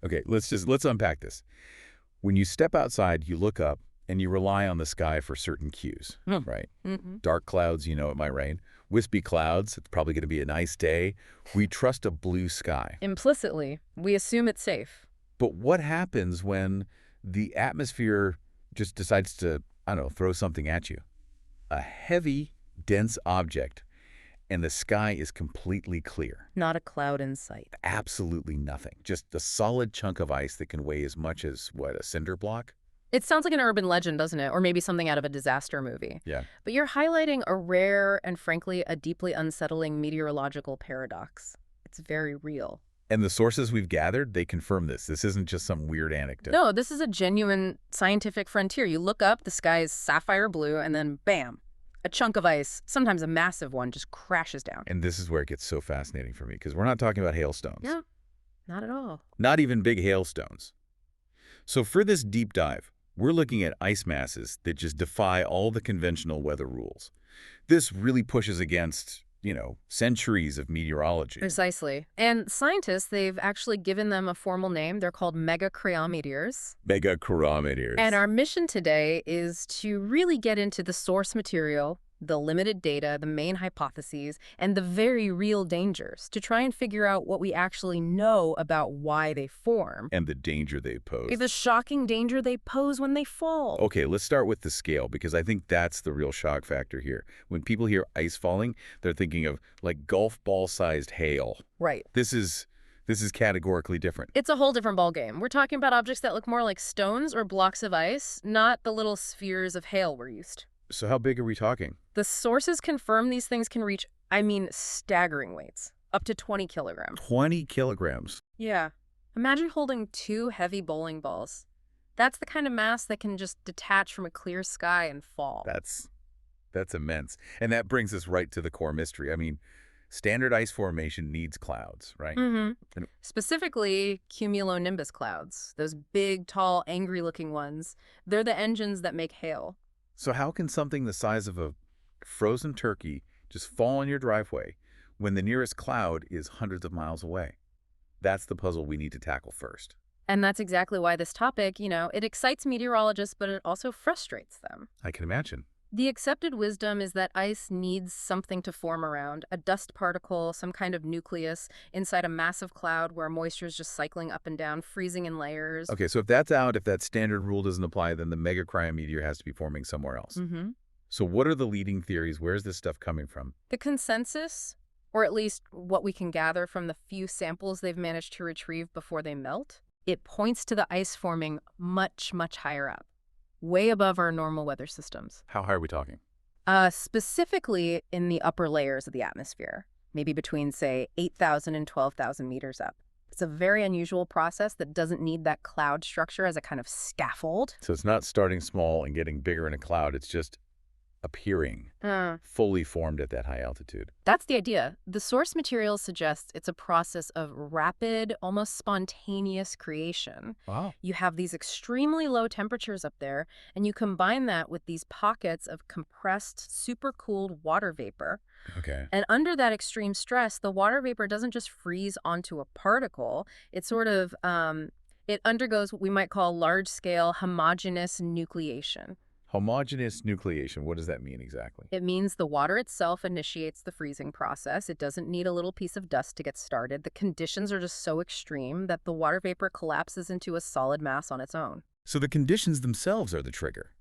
Okay, let's unpack this. When you step outside, you look up and you rely on the sky for certain cues, right? Dark clouds, you know it might rain. Wispy clouds, it's probably going to be a nice day. We trust a blue sky. Implicitly, we assume it's safe. But what happens when the atmosphere just decides to, I don't know, throw something at you? A heavy, dense object, and the sky is completely clear. Not a cloud in sight. Absolutely nothing. Just a solid chunk of ice that can weigh as much as, what, a cinder block? It sounds like an urban legend, doesn't it? Or maybe something out of a disaster movie. Yeah. But you're highlighting a rare and, frankly, a deeply unsettling meteorological paradox. It's very real. And the sources we've gathered, they confirm this. This isn't just some weird anecdote. No, this is a genuine scientific frontier. You look up, the sky is sapphire blue, and then bam, a chunk of ice, sometimes a massive one, just crashes down. And this is where it gets so fascinating for me, because we're not talking about hailstones. Yeah, not at all. Not even big hailstones. So for this deep dive, we're looking at ice masses that just defy all the conventional weather rules. This really pushes against, centuries of meteorology. Precisely. And scientists, they've actually given them a formal name. They're called megacryometeors. Megacryometeors. And our mission today is to really get into the source material, the limited data, the main hypotheses, and the very real dangers to try and figure out what we actually know about why they form. And the danger they pose. The shocking danger they pose when they fall. Okay, let's start with the scale, because I think that's the real shock factor here. When people hear ice falling, they're thinking of, like, golf ball-sized hail. Right. This is categorically different. It's a whole different ballgame. We're talking about objects that look more like stones or blocks of ice, not the little spheres of hail we're used to. So how big are we talking? The sources confirm these things can reach, staggering weights, up to 20 kilograms. 20 kilograms. Yeah. Imagine holding 2 heavy bowling balls. That's the kind of mass that can just detach from a clear sky and fall. That's immense. And that brings us right to the core mystery. Standard ice formation needs clouds, right? Specifically, cumulonimbus clouds. Those big, tall, angry-looking ones. They're the engines that make hail. So how can something the size of a frozen turkey just fall on your driveway when the nearest cloud is hundreds of miles away? That's the puzzle we need to tackle first. And that's exactly why this topic, it excites meteorologists, but it also frustrates them. I can imagine. The accepted wisdom is that ice needs something to form around, a dust particle, some kind of nucleus, inside a massive cloud where moisture is just cycling up and down, freezing in layers. Okay, so if that's out, if that standard rule doesn't apply, then the megacryometeor has to be forming somewhere else. So what are the leading theories? Where's this stuff coming from? The consensus, or at least what we can gather from the few samples they've managed to retrieve before they melt, it points to the ice forming much, much higher up. Way above our normal weather systems. How high are we talking? Specifically in the upper layers of the atmosphere, maybe between, say, 8,000 and 12,000 meters up. It's a very unusual process that doesn't need that cloud structure as a kind of scaffold. So it's not starting small and getting bigger in a cloud. It's just appearing fully formed at that high altitude. That's the idea. The source material suggests it's a process of rapid, almost spontaneous creation. Wow. You have these extremely low temperatures up there, and you combine that with these pockets of compressed, supercooled water vapor. Okay. And under that extreme stress, the water vapor doesn't just freeze onto a particle. It sort of, it undergoes what we might call large-scale homogeneous nucleation. Homogeneous nucleation, what does that mean exactly? It means the water itself initiates the freezing process. It doesn't need a little piece of dust to get started. The conditions are just so extreme that the water vapor collapses into a solid mass on its own. So the conditions themselves are the trigger.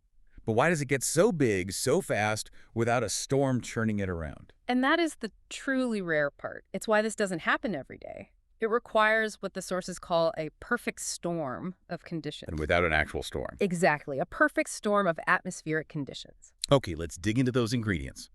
But why does it get so big, so fast, without a storm churning it around? And that is the truly rare part. It's why this doesn't happen every day. It requires what the sources call a perfect storm of conditions. And without an actual storm. Exactly, a perfect storm of atmospheric conditions. Okay, let's dig into those ingredients.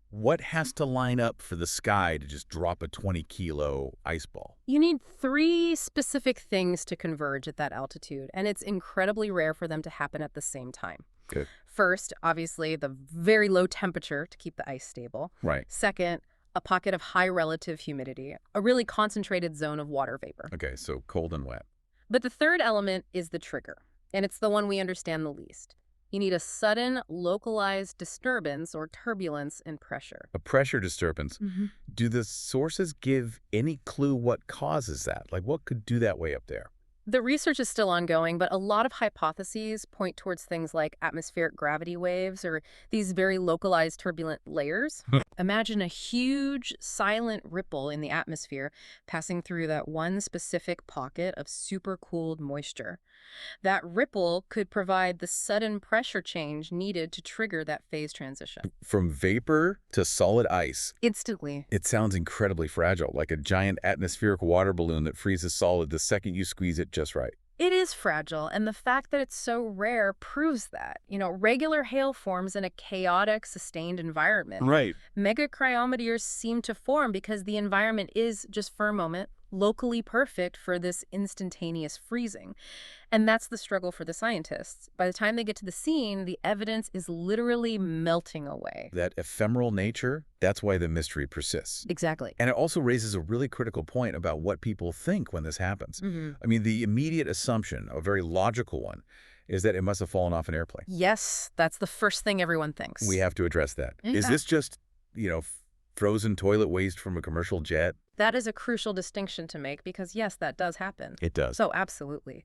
What has to line up for the sky to just drop a 20-kilo ice ball? You need 3 specific things to converge at that altitude, and it's incredibly rare for them to happen at the same time. Good. First, obviously, the very low temperature to keep the ice stable. Right. Second, a pocket of high relative humidity, a really concentrated zone of water vapor. Okay, so cold and wet. But the third element is the trigger, and it's the one we understand the least. You need a sudden, localized disturbance or turbulence in pressure. A pressure disturbance. hmm Do the sources give any clue what causes that? Like what could do that way up there? The research is still ongoing, but a lot of hypotheses point towards things like atmospheric gravity waves or these very localized turbulent layers. Imagine a huge, silent ripple in the atmosphere passing through that one specific pocket of supercooled moisture. That ripple could provide the sudden pressure change needed to trigger that phase transition. From vapor to solid ice. Instantly. It sounds incredibly fragile, like a giant atmospheric water balloon that freezes solid the second you squeeze it just right. It is fragile, and the fact that it's so rare proves that. Regular hail forms in a chaotic, sustained environment. Right. Megacryometeors seem to form because the environment is, just for a moment, locally perfect for this instantaneous freezing. And that's the struggle for the scientists. By the time they get to the scene, the evidence is literally melting away. That ephemeral nature, that's why the mystery persists. Exactly. And it also raises a really critical point about what people think when this happens. I mean, the immediate assumption, a very logical one, is that it must have fallen off an airplane. Yes, that's the first thing everyone thinks. We have to address that. Yeah. Is this just, frozen toilet waste from a commercial jet? That is a crucial distinction to make because, yes, that does happen. It does. So, absolutely.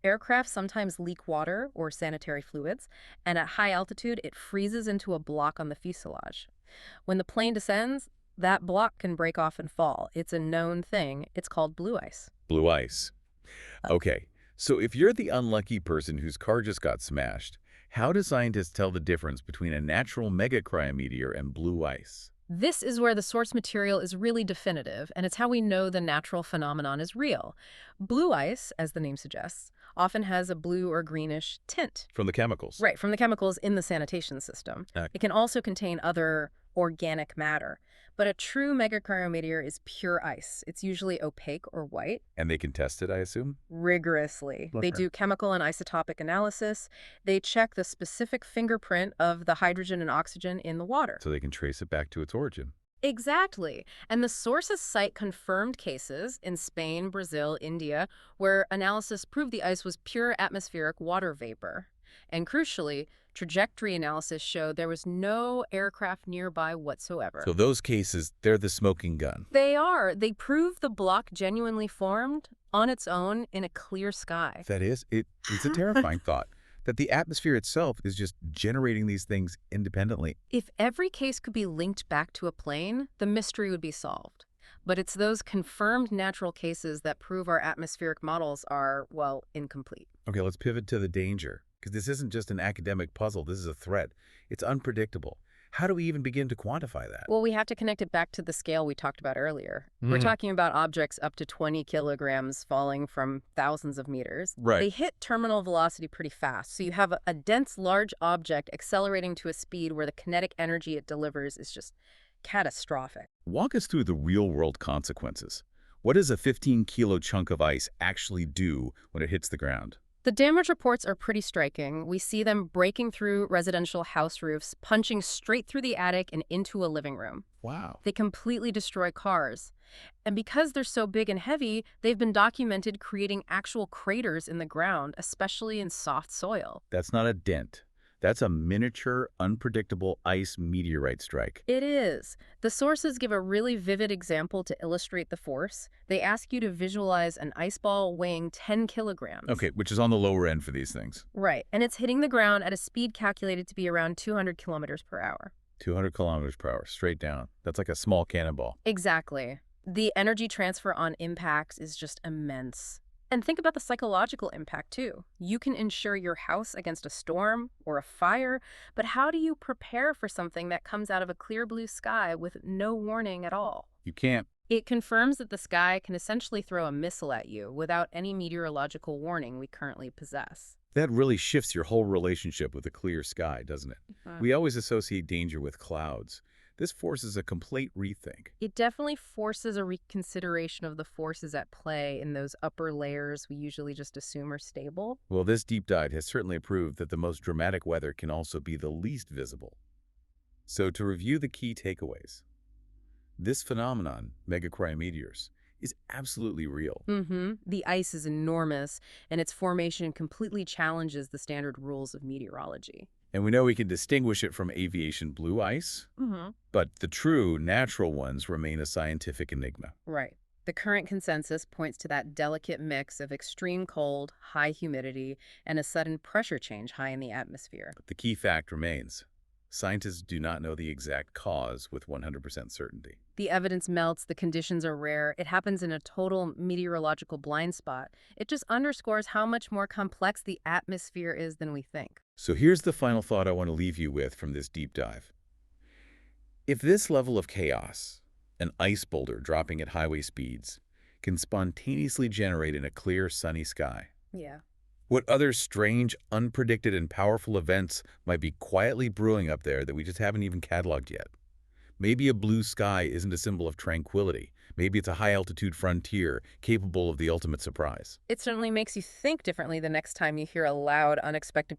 Aircraft sometimes leak water or sanitary fluids, and at high altitude, it freezes into a block on the fuselage. When the plane descends, that block can break off and fall. It's a known thing. It's called blue ice. Blue ice. Okay, so if you're the unlucky person whose car just got smashed, how do scientists tell the difference between a natural megacryometeor and blue ice? This is where the source material is really definitive, and it's how we know the natural phenomenon is real. Blue ice, as the name suggests, often has a blue or greenish tint. From the chemicals. Right, from the chemicals in the sanitation system. It can also contain other organic matter. But a true megacryometeor is pure ice. It's usually opaque or white. And they can test it, I assume? Rigorously. They Okay. do chemical and isotopic analysis. They check the specific fingerprint of the hydrogen and oxygen in the water. So they can trace it back to its origin. Exactly. And the sources cite confirmed cases in Spain, Brazil, India, where analysis proved the ice was pure atmospheric water vapor. And crucially, trajectory analysis showed there was no aircraft nearby whatsoever. So those cases, they're the smoking gun. They are. They prove the block genuinely formed on its own in a clear sky. That is, it's a terrifying thought that the atmosphere itself is just generating these things independently. If every case could be linked back to a plane, the mystery would be solved. But it's those confirmed natural cases that prove our atmospheric models are, well, incomplete. Okay, let's pivot to the danger, because this isn't just an academic puzzle. This is a threat. It's unpredictable. How do we even begin to quantify that? Well, we have to connect it back to the scale we talked about earlier. We're talking about objects up to 20 kilograms falling from thousands of meters. Right. They hit terminal velocity pretty fast, so you have a dense, large object accelerating to a speed where the kinetic energy it delivers is just catastrophic. Walk us through the real-world consequences. What does a 15-kilo chunk of ice actually do when it hits the ground? The damage reports are pretty striking. We see them breaking through residential house roofs, punching straight through the attic and into a living room. Wow. They completely destroy cars. And because they're so big and heavy, they've been documented creating actual craters in the ground, especially in soft soil. That's not a dent. That's a miniature, unpredictable ice meteorite strike. It is. The sources give a really vivid example to illustrate the force. They ask you to visualize an ice ball weighing 10 kilograms. Okay, which is on the lower end for these things. Right, and it's hitting the ground at a speed calculated to be around 200 kilometers per hour. 200 kilometers per hour, straight down. That's like a small cannonball. Exactly. The energy transfer on impacts is just immense. And think about the psychological impact, too. You can insure your house against a storm or a fire, but how do you prepare for something that comes out of a clear blue sky with no warning at all? You can't. It confirms that the sky can essentially throw a missile at you without any meteorological warning we currently possess. That really shifts your whole relationship with a clear sky, doesn't it? We always associate danger with clouds. This forces a complete rethink. It definitely forces a reconsideration of the forces at play in those upper layers we usually just assume are stable. Well, this deep dive has certainly proved that the most dramatic weather can also be the least visible. So to review the key takeaways, this phenomenon, megacryometeors, is absolutely real. The ice is enormous, and its formation completely challenges the standard rules of meteorology. And we know we can distinguish it from aviation blue ice, but the true, natural ones remain a scientific enigma. Right. The current consensus points to that delicate mix of extreme cold, high humidity, and a sudden pressure change high in the atmosphere. But the key fact remains. Scientists do not know the exact cause with 100% certainty. The evidence melts, the conditions are rare, it happens in a total meteorological blind spot. It just underscores how much more complex the atmosphere is than we think. So here's the final thought I want to leave you with from this deep dive. If this level of chaos, an ice boulder dropping at highway speeds, can spontaneously generate in a clear, sunny sky, Yeah. what other strange, unpredicted, and powerful events might be quietly brewing up there that we just haven't even cataloged yet? Maybe a blue sky isn't a symbol of tranquility. Maybe it's a high-altitude frontier capable of the ultimate surprise. It certainly makes you think differently the next time you hear a loud, unexpected